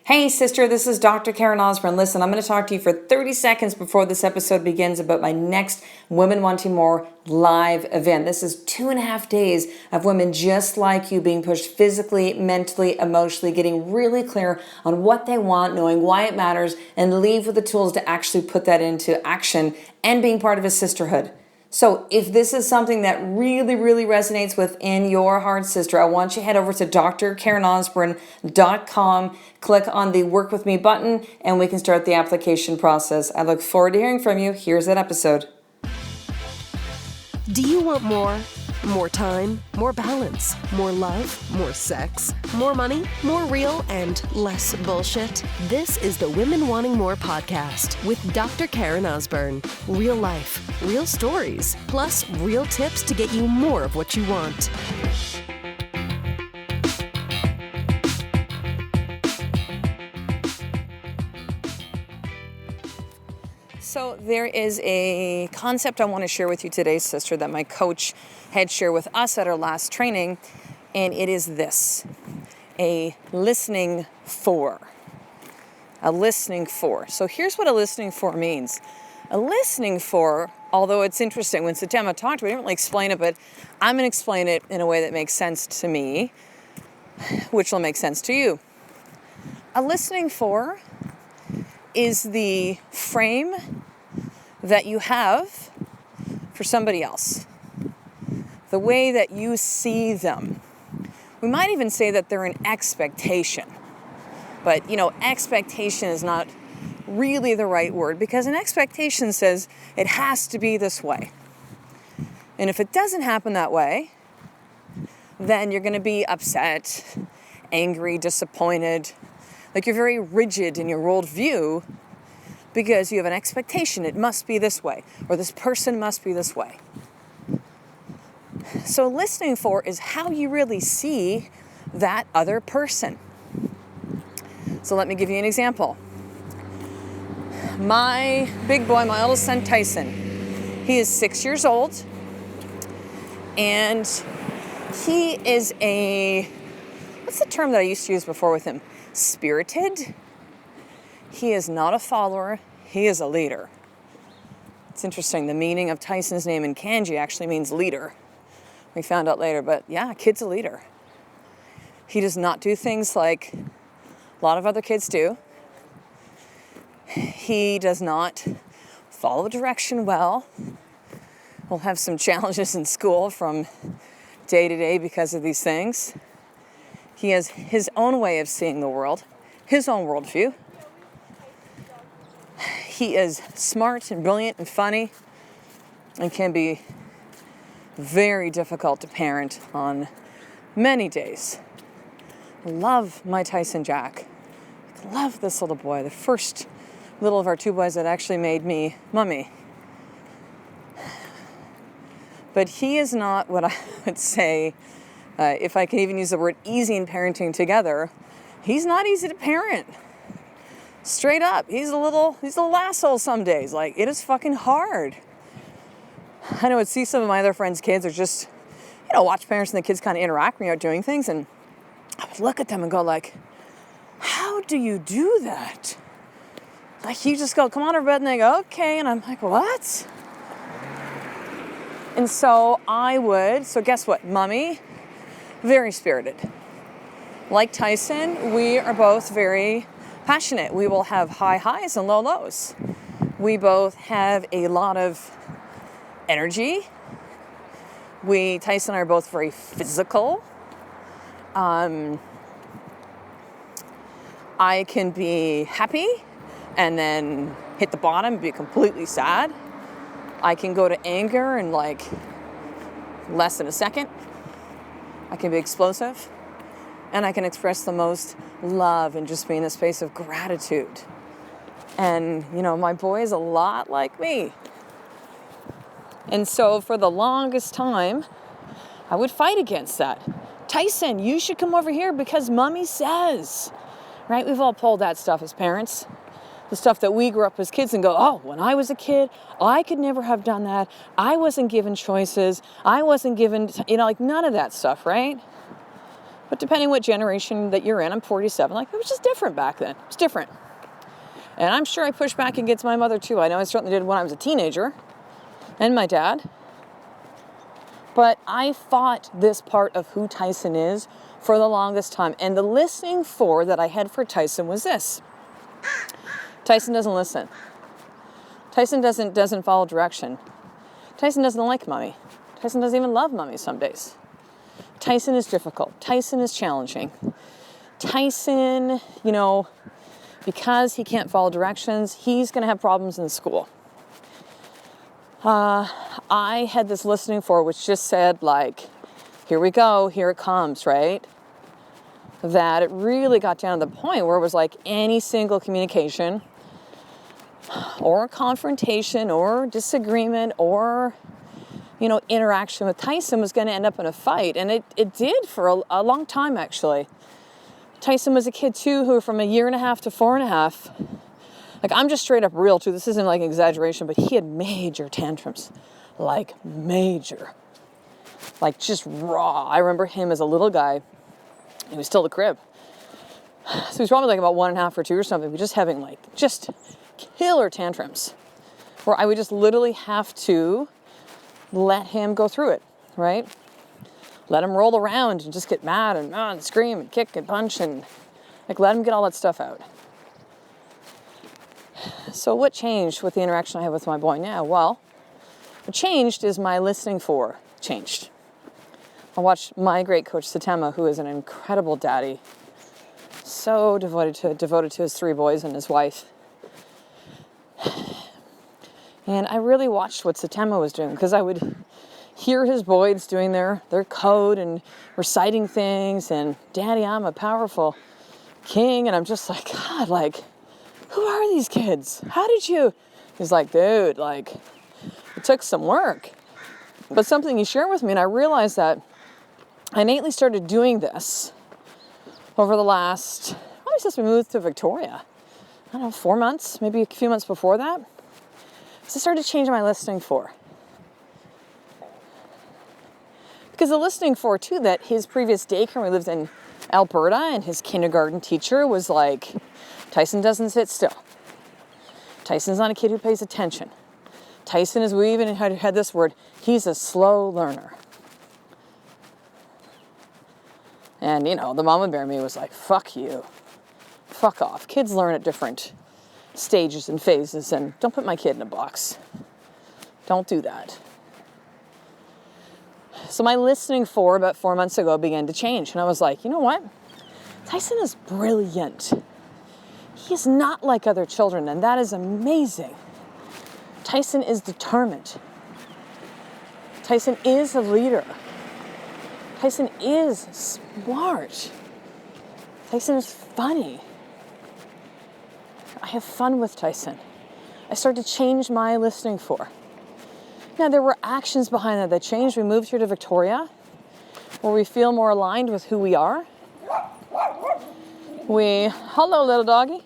Hey sister, this is Dr. Karen Osborne. Listen, I'm going to talk to you for 30 seconds before this episode begins about my next Women Wanting More live event. This is 2.5 days of women just like you being pushed physically, mentally, emotionally, getting really clear on what they want, knowing why it matters, and leave with the tools to actually put that into action and being part of a sisterhood. So if this is something that really, really resonates within your heart, sister, I want you to head over to drkarenosborne.com, click on the Work With Me button, and we can start the application process. I look forward to hearing from you. Here's that episode. Do you want more? More time, more balance, more love, more sex, more money, more real, and less bullshit? This is the Women Wanting More podcast with Dr. Karen Osborne. Real life, real stories, plus real tips to get you more of what you want. So there is a concept I want to share with you today, sister, that my coach had shared with us at our last training, and it is this: a listening for. A listening for. So here's what a listening for means. A listening for, although it's interesting, when Satama talked to me, I didn't really explain it, but I'm going to explain it in a way that makes sense to me, which will make sense to you. A listening for is the frame that you have for somebody else, the way that you see them. We might even say that they're an expectation, but expectation is not really the right word, because an expectation says it has to be this way. And if it doesn't happen that way, then you're going to be upset, angry, disappointed. Like you're very rigid in your worldview because you have an expectation. It must be this way, or this person must be this way. So listening for is how you really see that other person. So let me give you an example. My big boy, my oldest son, Tyson, he is 6 years old, and he is what's the term that I used to use before with him? Spirited. He is not a follower, he is a leader. It's interesting, the meaning of Tyson's name in kanji actually means leader. We found out later, but yeah, kid's a leader. He does not do things like a lot of other kids do. He does not follow direction well. We'll have some challenges in school from day to day because of these things. He has his own way of seeing the world, his own worldview. He is smart and brilliant and funny and can be very difficult to parent on many days. I love my Tyson Jack. I love this little boy, the first little of our two boys that actually made me mummy. But he is not what I would say, if I can even use the word easy in parenting together, he's not easy to parent. Straight up, he's a little asshole some days. Like, it is fucking hard. I know I'd see some of my other friends' kids are just, watch parents and the kids kind of interact when you're out doing things, and I would look at them and go like, how do you do that? Like, you just go, come on over bed, and they go, okay, and I'm like, what? And so guess what, Mummy, very spirited. Like Tyson, we are both very passionate. We will have high highs and low lows. We both have a lot of energy. Tyson and I are both very physical. I can be happy and then hit the bottom and be completely sad. I can go to anger in like less than a second. I can be explosive. And I can express the most love and just be in a space of gratitude. And, my boy is a lot like me. And so for the longest time, I would fight against that. Tyson, you should come over here because Mommy says. Right? We've all pulled that stuff as parents. The stuff that we grew up as kids and go, oh, when I was a kid, I could never have done that. I wasn't given choices. I wasn't given, none of that stuff, right? But depending what generation that you're in, I'm 47, like it was just different back then. It was different. And I'm sure I pushed back against my mother too. I know I certainly did when I was a teenager, and my dad. But I fought this part of who Tyson is for the longest time. And the listening for that I had for Tyson was this. Tyson doesn't listen. Tyson doesn't follow direction. Tyson doesn't like mommy. Tyson doesn't even love mommy some days. Tyson is difficult. Tyson is challenging. Tyson, because he can't follow directions, he's going to have problems in school. I had this listening for which just said, like, here we go, here it comes, right? That it really got down to the point where it was like any single communication or confrontation or disagreement or, interaction with Tyson was going to end up in a fight. And it did for a long time, actually. Tyson was a kid, too, who from 1.5 years to 4.5, like, I'm just straight up real, too. This isn't like an exaggeration, but he had major tantrums. Like, major. Like, just raw. I remember him as a little guy. He was still the crib. So he was probably like about 1.5 or 2 or something, but just having like, just killer tantrums. Where I would just literally have to let him go through it, right? Let him roll around and just get mad and scream and kick and punch and like let him get all that stuff out. So what changed with the interaction I have with my boy now? Well, what changed is my listening for changed. I watched my great coach, Satema, who is an incredible daddy, so devoted to his 3 boys and his wife. And I really watched what Satema was doing because I would hear his boys doing their code and reciting things and, Daddy, I'm a powerful king. And I'm just like, God, like, who are these kids? How did you? He's like, dude, like, it took some work. But something he shared with me, and I realized that I innately started doing this over the last, probably since we moved to Victoria. I don't know, 4 months, maybe a few months before that. So I started changing my listening for. Because the listening for, too, that his previous daycare, we lived in Alberta, and his kindergarten teacher was like, Tyson doesn't sit still. Tyson's not a kid who pays attention. Tyson is, we even had this word, he's a slow learner. And, the mama bear me was like, fuck you. Fuck off. Kids learn at different stages and phases, and don't put my kid in a box. Don't do that. So my listening for about 4 months ago began to change. And I was like, you know what? Tyson is brilliant. He is not like other children, and that is amazing. Tyson is determined. Tyson is a leader. Tyson is smart. Tyson is funny. I have fun with Tyson. I started to change my listening for. Now, there were actions behind that changed. We moved here to Victoria, where we feel more aligned with who we are. Hello, little doggy.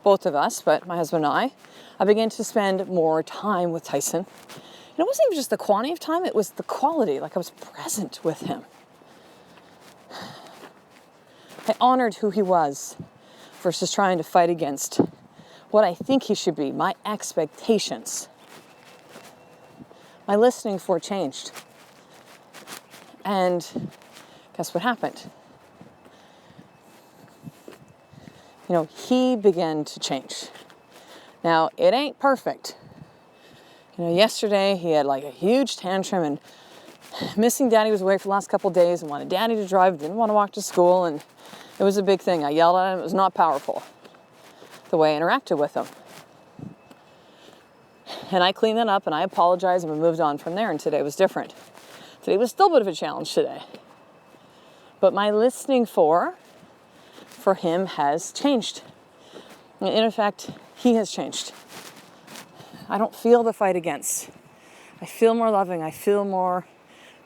Both of us, but my husband and I began to spend more time with Tyson. And it wasn't even just the quantity of time, it was the quality, like I was present with him. I honored who he was versus trying to fight against what I think he should be, my expectations. My listening for changed. And guess what happened? He began to change. Now, it ain't perfect. Yesterday he had like a huge tantrum and missing Daddy, was away for the last couple of days and wanted Daddy to drive, didn't want to walk to school, and it was a big thing. I yelled at him. It was not powerful, the way I interacted with him. And I cleaned that up and I apologized and we moved on from there, and today was different. Today was still a bit of a challenge today. But my listening for him has changed. And in fact, he has changed. I don't feel the fight against. I feel more loving. I feel more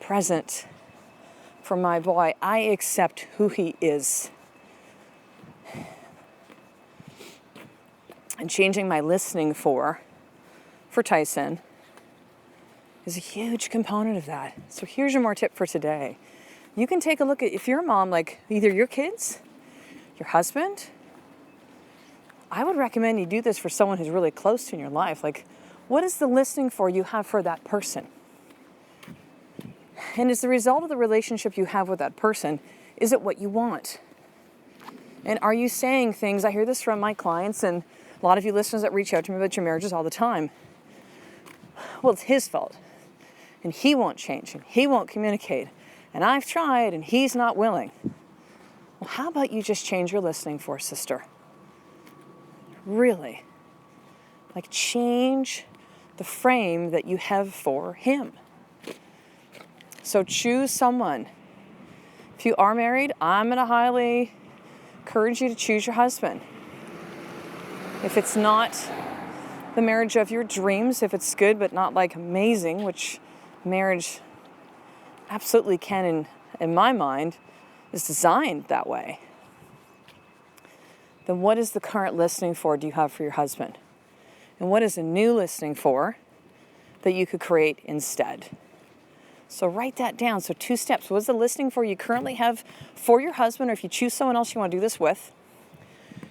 present for my boy. I accept who he is. And changing my listening for Tyson is a huge component of that. So here's your more tip for today. You can take a look at, if you're a mom, like either your kids, your husband, I would recommend you do this for someone who's really close to you in your life. Like, what is the listening for you have for that person? And as the result of the relationship you have with that person, is it what you want? And are you saying things, I hear this from my clients and a lot of you listeners that reach out to me about your marriages all the time. Well, it's his fault. And he won't change and he won't communicate. And I've tried and he's not willing. Well, how about you just change your listening for, sister? Really. Like, change the frame that you have for him. So choose someone. If you are married, I'm going to highly encourage you to choose your husband. If it's not the marriage of your dreams, if it's good but not like amazing, which marriage absolutely can, in my mind, is designed that way, then what is the current listening for do you have for your husband? And what is a new listening for that you could create instead? So write that down. So 2 steps. What is the listening for you currently have for your husband, or if you choose someone else you want to do this with?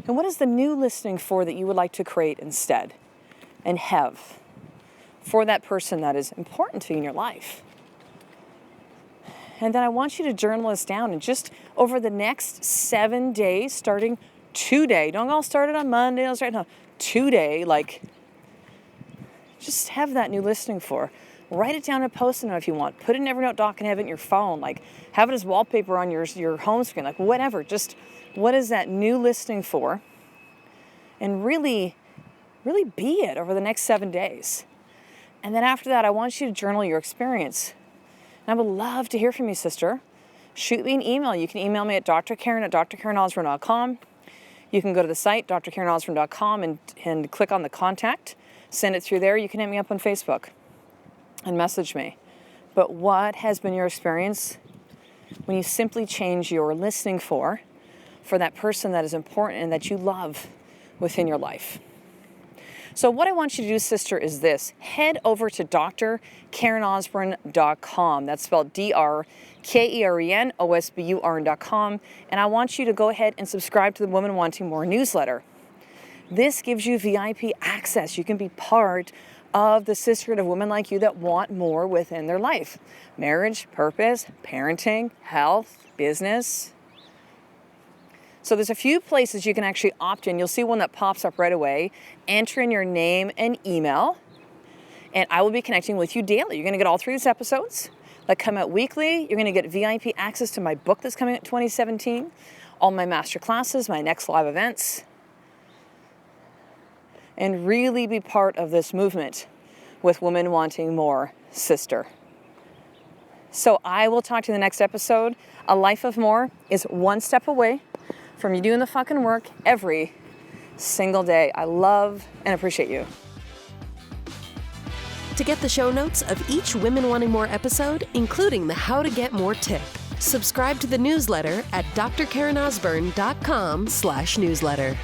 And what is the new listening for that you would like to create instead and have for that person that is important to you in your life? And then I want you to journal this down, and just over the next 7 days, starting today, don't all start it on Monday, I'll start no, today, like, just have that new listening for. Write it down in a Post-it note if you want. Put it in Evernote doc and have it in your phone. Like, have it as wallpaper on your home screen. Like, whatever. Just what is that new listening for? And really be it over the next 7 days. And then after that, I want you to journal your experience. And I would love to hear from you, sister. Shoot me an email. You can email me at drkaren@drkarenosborne.com. You can go to the site, drkarenosborne.com, and click on the contact. Send it through there. You can hit me up on Facebook and message me. But what has been your experience when you simply change your listening for that person that is important and that you love within your life? So what I want you to do, sister, is this. Head over to drkarenosborne.com. That's spelled drkarenosborne.com. And I want you to go ahead and subscribe to the Women Wanting More newsletter. This gives you VIP access. You can be part of the sisterhood of women like you that want more within their life. Marriage, purpose, parenting, health, business. So there's a few places you can actually opt in. You'll see one that pops up right away. Enter in your name and email, and I will be connecting with you daily. You're going to get all 3 of these episodes that come out weekly. You're going to get VIP access to my book that's coming out in 2017, all my master classes, my next live events, and really be part of this movement with Women Wanting More, sister. So I will talk to you in the next episode. A life of more is 1 step away from you doing the fucking work every single day. I love and appreciate you. To get the show notes of each Women Wanting More episode, including the How to Get More tip, subscribe to the newsletter at drkarenosborne.com/newsletter.